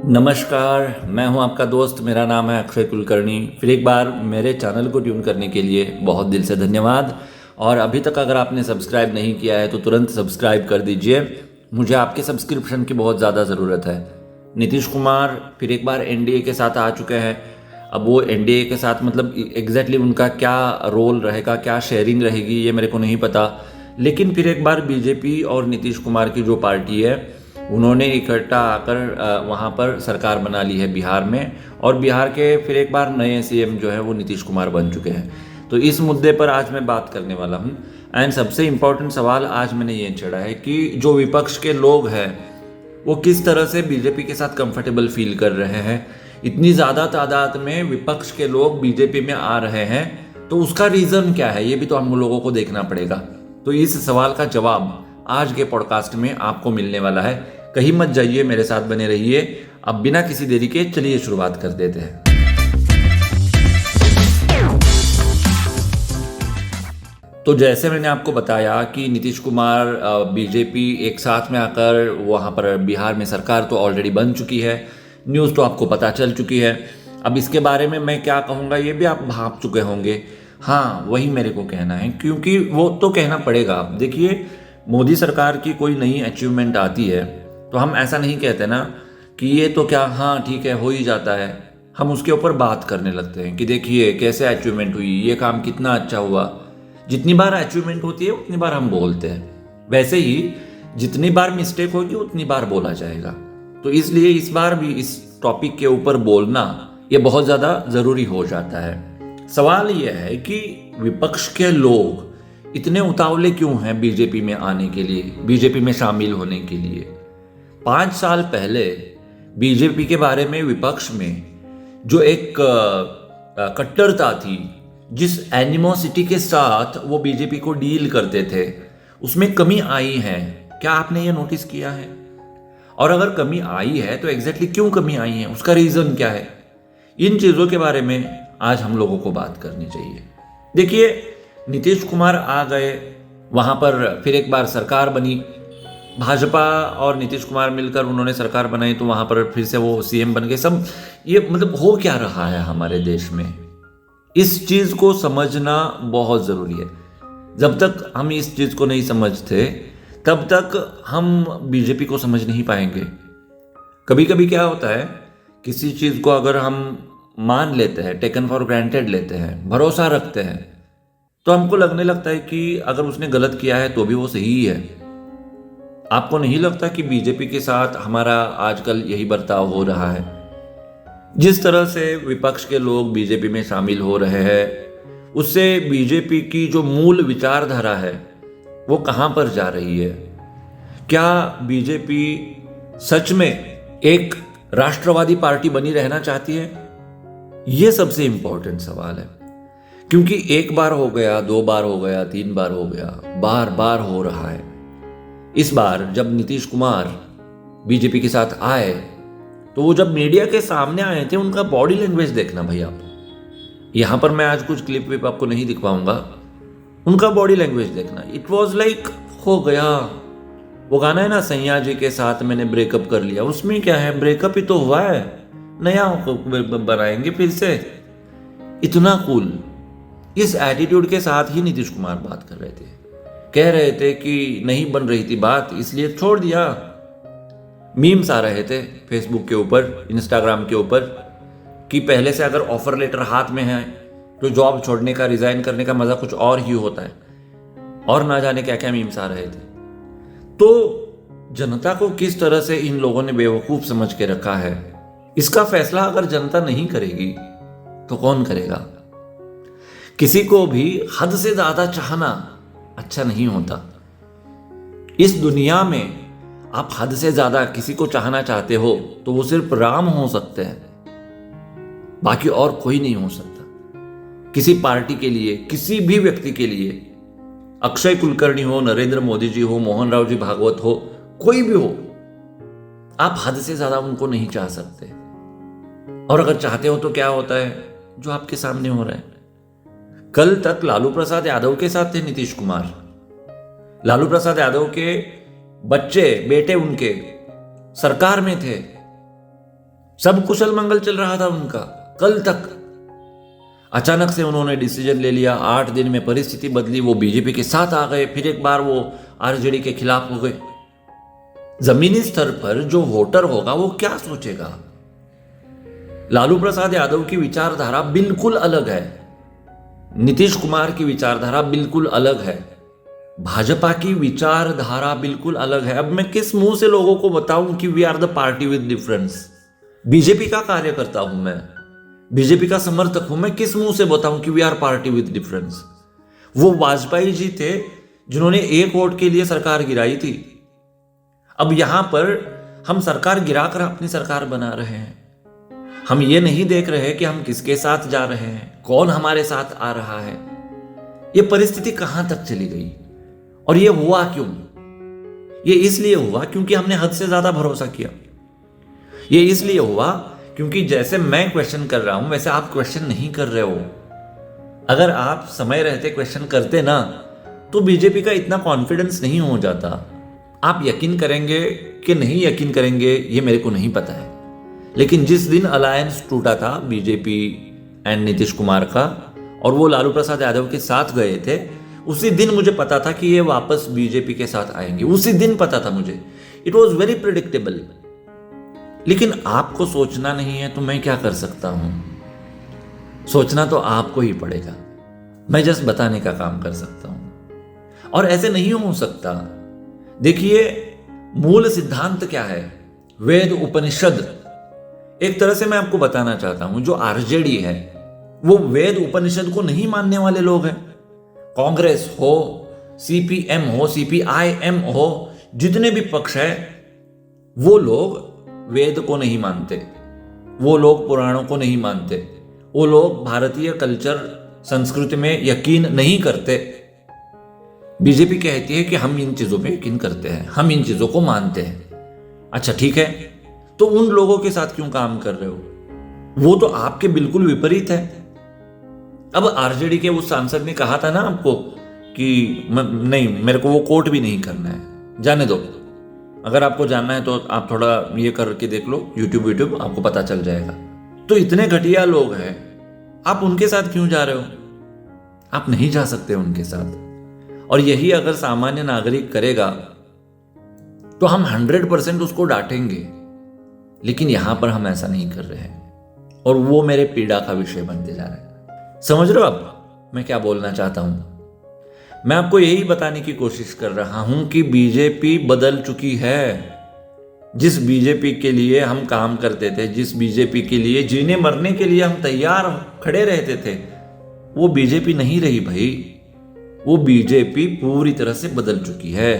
नमस्कार, मैं हूं आपका दोस्त। मेरा नाम है अक्षय कुलकर्णी। फिर एक बार मेरे चैनल को ट्यून करने के लिए बहुत दिल से धन्यवाद। और अभी तक अगर आपने सब्सक्राइब नहीं किया है तो तुरंत सब्सक्राइब कर दीजिए। मुझे आपके सब्सक्रिप्शन की बहुत ज़्यादा ज़रूरत है। नीतीश कुमार फिर एक बार एनडीए के साथ आ चुके हैं। अब वो एनडीए के साथ मतलब एग्जैक्टली उनका क्या रोल रहेगा, क्या शेयरिंग रहेगी, ये मेरे को नहीं पता। लेकिन फिर एक बार बीजेपी और नीतीश कुमार की जो पार्टी है उन्होंने इकट्ठा आकर वहाँ पर सरकार बना ली है बिहार में। और बिहार के फिर एक बार नए सीएम जो है वो नीतीश कुमार बन चुके हैं। तो इस मुद्दे पर आज मैं बात करने वाला हूँ। एंड सबसे इम्पोर्टेंट सवाल आज मैंने ये छेड़ा है कि जो विपक्ष के लोग हैं वो किस तरह से बीजेपी के साथ कंफर्टेबल फील कर रहे हैं। इतनी ज़्यादा तादाद में विपक्ष के लोग बीजेपी में आ रहे हैं, तो उसका रीज़न क्या है ये भी तो हम लोगों को देखना पड़ेगा। तो इस सवाल का जवाब आज के पॉडकास्ट में आपको मिलने वाला है। कहीं मत जाइए, मेरे साथ बने रहिए। अब बिना किसी देरी के चलिए शुरुआत कर देते हैं। तो जैसे मैंने आपको बताया कि नीतीश कुमार बीजेपी एक साथ में आकर वहाँ पर बिहार में सरकार तो ऑलरेडी बन चुकी है। न्यूज़ तो आपको पता चल चुकी है। अब इसके बारे में मैं क्या कहूँगा ये भी आप भाप चुके होंगे। हाँ, वही मेरे को कहना है, क्योंकि वो तो कहना पड़ेगा। देखिए, मोदी सरकार की कोई नई अचीवमेंट आती है तो हम ऐसा नहीं कहते ना कि ये तो क्या, हाँ ठीक है हो ही जाता है। हम उसके ऊपर बात करने लगते हैं कि देखिए कैसे अचीवमेंट हुई, ये काम कितना अच्छा हुआ। जितनी बार अचीवमेंट होती है उतनी बार हम बोलते हैं। वैसे ही जितनी बार मिस्टेक होगी उतनी बार बोला जाएगा। तो इसलिए इस बार भी इस टॉपिक के ऊपर बोलना ये बहुत ज़्यादा ज़रूरी हो जाता है। सवाल यह है कि विपक्ष के लोग इतने उतावले क्यों हैं बीजेपी में आने के लिए, बीजेपी में शामिल होने के लिए। 5 साल पहले बीजेपी के बारे में विपक्ष में जो एक कट्टरता थी, जिस एनिमोसिटी के साथ वो बीजेपी को डील करते थे, उसमें कमी आई है। क्या आपने ये नोटिस किया है? और अगर कमी आई है तो एग्जैक्टली क्यों कमी आई है, उसका रीज़न क्या है? इन चीज़ों के बारे में आज हम लोगों को बात करनी चाहिए। देखिए, नीतीश कुमार आ गए, वहाँ पर फिर एक बार सरकार बनी। भाजपा और नीतीश कुमार मिलकर उन्होंने सरकार बनाई, तो वहाँ पर फिर से वो सीएम बन गए। सब ये मतलब हो क्या रहा है हमारे देश में, इस चीज़ को समझना बहुत ज़रूरी है। जब तक हम इस चीज़ को नहीं समझते तब तक हम बीजेपी को समझ नहीं पाएंगे। कभी कभी क्या होता है, किसी चीज़ को अगर हम मान लेते हैं, टेकन फॉर ग्रांटेड लेते हैं, भरोसा रखते हैं, तो हमको लगने लगता है कि अगर उसने गलत किया है तो भी वो सही ही है। आपको नहीं लगता कि बीजेपी के साथ हमारा आजकल यही बर्ताव हो रहा है? जिस तरह से विपक्ष के लोग बीजेपी में शामिल हो रहे हैं, उससे बीजेपी की जो मूल विचारधारा है वो कहाँ पर जा रही है? क्या बीजेपी सच में एक राष्ट्रवादी पार्टी बनी रहना चाहती है? ये सबसे इंपॉर्टेंट सवाल है। क्योंकि एक बार हो गया, 2 बार हो गया, 3 बार हो गया, बार बार हो रहा है। इस बार जब नीतीश कुमार बीजेपी के साथ आए तो वो जब मीडिया के सामने आए थे, उनका बॉडी लैंग्वेज देखना भाई आप। यहां पर मैं आज कुछ क्लिप विप आपको नहीं दिखवाऊंगा, उनका बॉडी लैंग्वेज देखना। इट वॉज लाइक हो गया। वो गाना है ना, सैया जी के साथ मैंने ब्रेकअप कर लिया, उसमें क्या है, ब्रेकअप ही तो हुआ है, नया बनाएंगे फिर से। इतना कूल, इस एटीट्यूड के साथ ही नीतीश कुमार बात कर रहे थे। कह रहे थे कि नहीं बन रही थी बात इसलिए छोड़ दिया। मीम्स आ रहे थे फेसबुक के ऊपर, इंस्टाग्राम के ऊपर, कि पहले से अगर ऑफर लेटर हाथ में है तो जॉब छोड़ने का, रिजाइन करने का मजा कुछ और ही होता है। और ना जाने क्या क्या मीम्स आ रहे थे। तो जनता को किस तरह से इन लोगों ने बेवकूफ समझ के रखा है, इसका फैसला अगर जनता नहीं करेगी तो कौन करेगा? किसी को भी हद से ज्यादा चाहना अच्छा नहीं होता। इस दुनिया में आप हद से ज्यादा किसी को चाहना चाहते हो तो वो सिर्फ राम हो सकते हैं, बाकी और कोई नहीं हो सकता। किसी पार्टी के लिए, किसी भी व्यक्ति के लिए, अक्षय कुलकर्णी हो, नरेंद्र मोदी जी हो, मोहन राव जी भागवत हो, कोई भी हो, आप हद से ज्यादा उनको नहीं चाह सकते। और अगर चाहते हो तो क्या होता है जो आपके सामने हो रहा है। कल तक लालू प्रसाद यादव के साथ थे नीतीश कुमार। लालू प्रसाद यादव के बच्चे, बेटे उनके सरकार में थे। सब कुशल मंगल चल रहा था उनका कल तक। अचानक से उन्होंने डिसीजन ले लिया, 8 दिन में परिस्थिति बदली, वो बीजेपी के साथ आ गए, फिर एक बार वो आरजेडी के खिलाफ हो गए। जमीनी स्तर पर जो वोटर होगा वो क्या सोचेगा? लालू प्रसाद यादव की विचारधारा बिल्कुल अलग है, नीतीश कुमार की विचारधारा बिल्कुल अलग है, भाजपा की विचारधारा बिल्कुल अलग है। अब मैं किस मुंह से लोगों को बताऊं कि we are the party with difference? BJP का कार्यकर्ता हूं मैं, बीजेपी का समर्थक हूं, मैं किस मुंह से बताऊं कि we are party with difference? वो वाजपेयी जी थे जिन्होंने एक वोट के लिए सरकार गिराई थी। अब यहां पर हम सरकार गिराकर अपनी सरकार बना रहे हैं। हम ये नहीं देख रहे कि हम किसके साथ जा रहे हैं, कौन हमारे साथ आ रहा है। ये परिस्थिति कहां तक चली गई और ये हुआ क्यों? ये इसलिए हुआ क्योंकि हमने हद से ज्यादा भरोसा किया। ये इसलिए हुआ क्योंकि जैसे मैं क्वेश्चन कर रहा हूं वैसे आप क्वेश्चन नहीं कर रहे हो। अगर आप समय रहते क्वेश्चन करते ना तो बीजेपी का इतना कॉन्फिडेंस नहीं हो जाता। आप यकीन करेंगे कि नहीं यकीन करेंगे ये मेरे को नहीं पता है, लेकिन जिस दिन अलायंस टूटा था बीजेपी एंड नीतीश कुमार का और वो लालू प्रसाद यादव के साथ गए थे, उसी दिन मुझे पता था कि ये वापस बीजेपी के साथ आएंगे। उसी दिन पता था मुझे, इट वॉज वेरी प्रिडिक्टेबल। लेकिन आपको सोचना नहीं है तो मैं क्या कर सकता हूं? सोचना तो आपको ही पड़ेगा, मैं जस्ट बताने का काम कर सकता हूं। और ऐसे नहीं हो सकता। देखिए मूल सिद्धांत क्या है, वेद उपनिषद। एक तरह से मैं आपको बताना चाहता हूं, जो आरजेडी है वो वेद उपनिषद को नहीं मानने वाले लोग हैं। कांग्रेस हो, सीपीएम हो, सीपीआईएम हो, जितने भी पक्ष है वो लोग वेद को नहीं मानते, वो लोग पुराणों को नहीं मानते, वो लोग भारतीय कल्चर संस्कृति में यकीन नहीं करते। बीजेपी कहती है कि हम इन चीजों में यकीन करते हैं, हम इन चीजों को मानते हैं। अच्छा ठीक है, तो उन लोगों के साथ क्यों काम कर रहे हो? वो तो आपके बिल्कुल विपरीत है। अब आरजेडी के उस सांसद ने कहा था ना आपको कि नहीं, मेरे को वो कोट भी नहीं करना है, जाने दो। अगर आपको जानना है तो आप थोड़ा ये करके देख लो, यूट्यूब आपको पता चल जाएगा। तो इतने घटिया लोग हैं, आप उनके साथ क्यों जा रहे हो? आप नहीं जा सकते उनके साथ। और यही अगर सामान्य नागरिक करेगा तो हम 100% उसको डांटेंगे, लेकिन यहां पर हम ऐसा नहीं कर रहे हैं और वो मेरे पीड़ा का विषय बनते जा रहा है। समझ रहे हो आप मैं क्या बोलना चाहता हूं? मैं आपको यही बताने की कोशिश कर रहा हूं कि बीजेपी बदल चुकी है। जिस बीजेपी के लिए हम काम करते थे, जिस बीजेपी के लिए जीने मरने के लिए हम तैयार खड़े रहते थे, वो बीजेपी नहीं रही भाई। वो बीजेपी पूरी तरह से बदल चुकी है।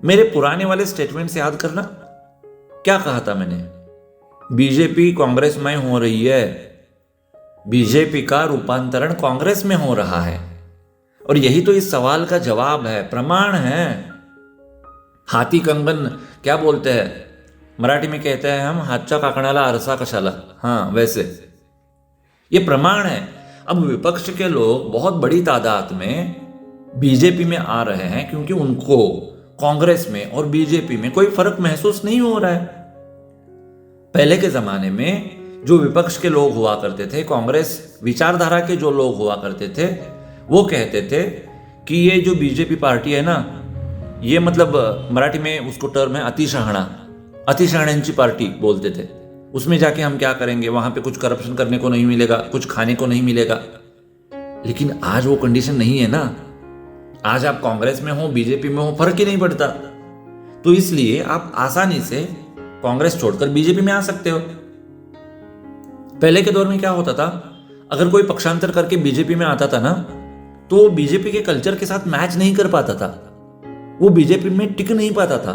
मेरे पुराने वाले स्टेटमेंट से याद करना, क्या कहा था मैंने? बीजेपी कांग्रेस में हो रही है, बीजेपी का रूपांतरण कांग्रेस में हो रहा है। और यही तो इस सवाल का जवाब है, प्रमाण है। हाथी कंगन क्या बोलते हैं मराठी में, कहते हैं हम हातच्या काकणाला आरसा कशाला। हाँ वैसे ये प्रमाण है। अब विपक्ष के लोग बहुत बड़ी तादाद में बीजेपी में आ रहे हैं क्योंकि उनको कांग्रेस में और बीजेपी में कोई फर्क महसूस नहीं हो रहा है। पहले के जमाने में जो विपक्ष के लोग हुआ करते थे, कांग्रेस विचारधारा के जो लोग हुआ करते थे, वो कहते थे कि ये जो बीजेपी पार्टी है ना, ये मतलब मराठी में उसको टर्म है अतिशहाणा, अतिशहाण्यांची पार्टी बोलते थे। उसमें जाके हम क्या करेंगे, वहां पे कुछ करप्शन करने को नहीं मिलेगा, कुछ खाने को नहीं मिलेगा। लेकिन आज वो कंडीशन नहीं है ना। आज आप कांग्रेस में हो, बीजेपी में हो, फर्क ही नहीं पड़ता। तो इसलिए आप आसानी से कांग्रेस छोड़कर बीजेपी में आ सकते हो। पहले के दौर में क्या होता था, अगर कोई पक्षांतर करके बीजेपी में आता था ना, तो वो बीजेपी के कल्चर के साथ मैच नहीं कर पाता था, वो बीजेपी में टिक नहीं पाता था।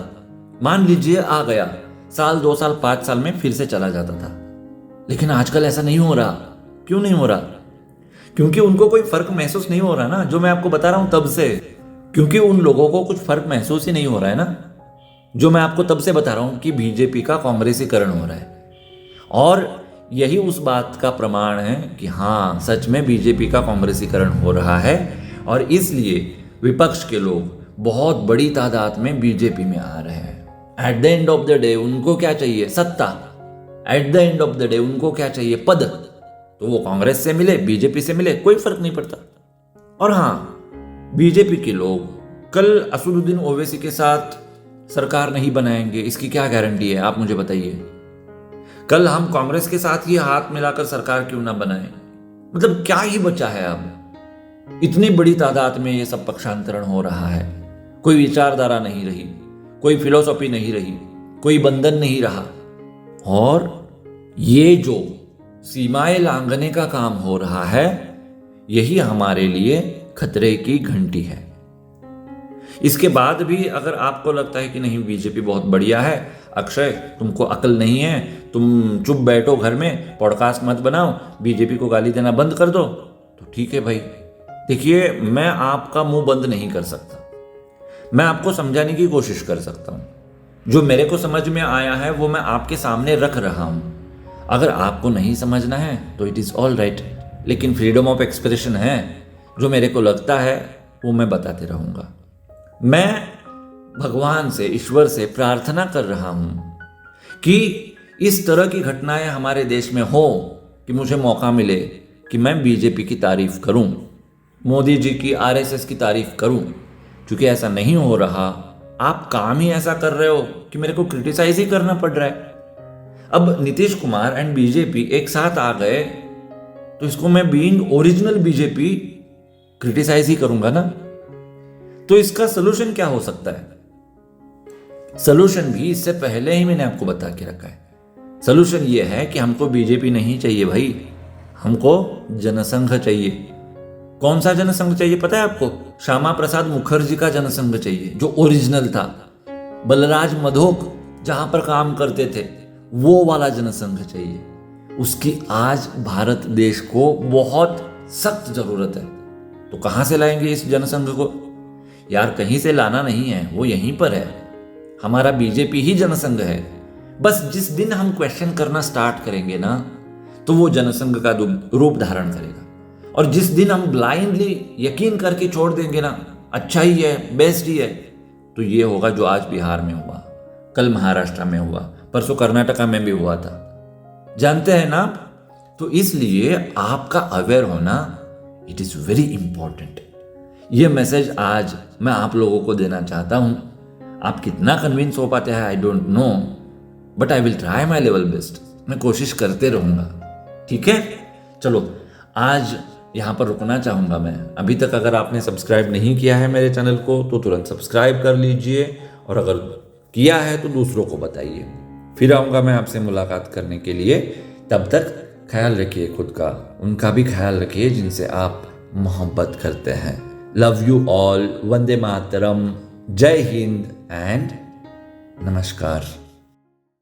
मान लीजिए आ गया, साल 2 साल 5 साल में फिर से चला जाता था। लेकिन आजकल ऐसा नहीं हो रहा। क्यों नहीं हो रहा? क्योंकि उनको कोई फर्क महसूस नहीं हो रहा ना, जो मैं आपको बता रहा हूं तब से। क्योंकि उन लोगों को कुछ फर्क महसूस ही नहीं हो रहा है ना, जो मैं आपको तब से बता रहा हूं कि बीजेपी का कांग्रेसीकरण हो रहा है। और यही उस बात का प्रमाण है कि हाँ, सच में बीजेपी का कांग्रेसीकरण हो रहा है। और इसलिए विपक्ष के लोग बहुत बड़ी तादाद में बीजेपी में आ रहे हैं। At the end of the day उनको क्या चाहिए? सत्ता। At the end of the day उनको क्या चाहिए? पद। तो वो कांग्रेस से मिले, बीजेपी से मिले, कोई फर्क नहीं पड़ता। और हाँ, बीजेपी के लोग कल असदुद्दीन ओवैसी के साथ सरकार नहीं बनाएंगे, इसकी क्या गारंटी है? आप मुझे बताइए। कल हम कांग्रेस के साथ ही हाथ मिलाकर सरकार क्यों ना बनाए? मतलब क्या ही बचा है अब? इतनी बड़ी तादाद में ये सब पक्षांतरण हो रहा है, कोई विचारधारा नहीं रही, कोई फिलॉसफी नहीं रही, कोई बंधन नहीं रहा। और ये जो सीमाएं लांघने का काम हो रहा है, यही हमारे लिए खतरे की घंटी है। इसके बाद भी अगर आपको लगता है कि नहीं बीजेपी बहुत बढ़िया है, अक्षय तुमको अकल नहीं है, तुम चुप बैठो घर में, पॉडकास्ट मत बनाओ, बीजेपी को गाली देना बंद कर दो, तो ठीक है भाई। देखिए, मैं आपका मुंह बंद नहीं कर सकता, मैं आपको समझाने की कोशिश कर सकता हूं। जो मेरे को समझ में आया है वो मैं आपके सामने रख रहा हूं। अगर आपको नहीं समझना है तो इट इज़ ऑल राइट, लेकिन फ्रीडम ऑफ एक्सप्रेशन है। जो मेरे को लगता है वो मैं बताते रहूंगा। मैं भगवान से, ईश्वर से प्रार्थना कर रहा हूं कि इस तरह की घटनाएं हमारे देश में हो कि मुझे मौका मिले कि मैं बीजेपी की तारीफ करूं, मोदी जी की, आरएसएस की तारीफ करूं। क्योंकि ऐसा नहीं हो रहा, आप काम ही ऐसा कर रहे हो कि मेरे को क्रिटिसाइज ही करना पड़ रहा है। अब नीतीश कुमार एंड बीजेपी एक साथ आ गए तो इसको मैं बीइंग ओरिजिनल बीजेपी क्रिटिसाइज ही करूंगा ना। तो इसका सोल्यूशन क्या हो सकता है? सोल्यूशन भी इससे पहले ही मैंने आपको बता के रखा है। सोल्यूशन ये है कि हमको बीजेपी नहीं चाहिए भाई, हमको जनसंघ चाहिए। कौन सा जनसंघ चाहिए पता है आपको? श्यामा प्रसाद मुखर्जी का जनसंघ चाहिए, जो ओरिजिनल था। बलराज मधोक जहां पर काम करते थे, वो वाला जनसंघ चाहिए। उसकी आज भारत देश को बहुत सख्त जरूरत है। तो कहां से लाएंगे इस जनसंघ को? यार कहीं से लाना नहीं है, वो यहीं पर है। हमारा बीजेपी ही जनसंघ है। बस जिस दिन हम क्वेश्चन करना स्टार्ट करेंगे ना, तो वो जनसंघ का रूप धारण करेगा। और जिस दिन हम ब्लाइंडली यकीन करके छोड़ देंगे ना, अच्छा ही है, बेस्ट ही है, तो ये होगा जो आज बिहार में हुआ, कल महाराष्ट्र में हुआ, परसों कर्नाटका में भी हुआ था। जानते हैं ना आप? तो इसलिए आपका अवेयर होना इट इज वेरी इंपॉर्टेंट। ये मैसेज आज मैं आप लोगों को देना चाहता हूं। आप कितना कन्विंस हो पाते हैं I don't know, but I will try my level best. मैं कोशिश करते रहूंगा, ठीक है? चलो आज यहाँ पर रुकना चाहूँगा मैं। अभी तक अगर आपने सब्सक्राइब नहीं किया है मेरे चैनल को तो तुरंत सब्सक्राइब कर लीजिए, और अगर किया है तो दूसरों को बताइए। फिर आऊँगा मैं आपसे मुलाकात करने के लिए। तब तक ख्याल रखिए खुद का, उनका भी ख्याल रखिए जिनसे आप मोहब्बत करते हैं। Love you all. वंदे मातरम। जय हिंद एंड नमस्कार।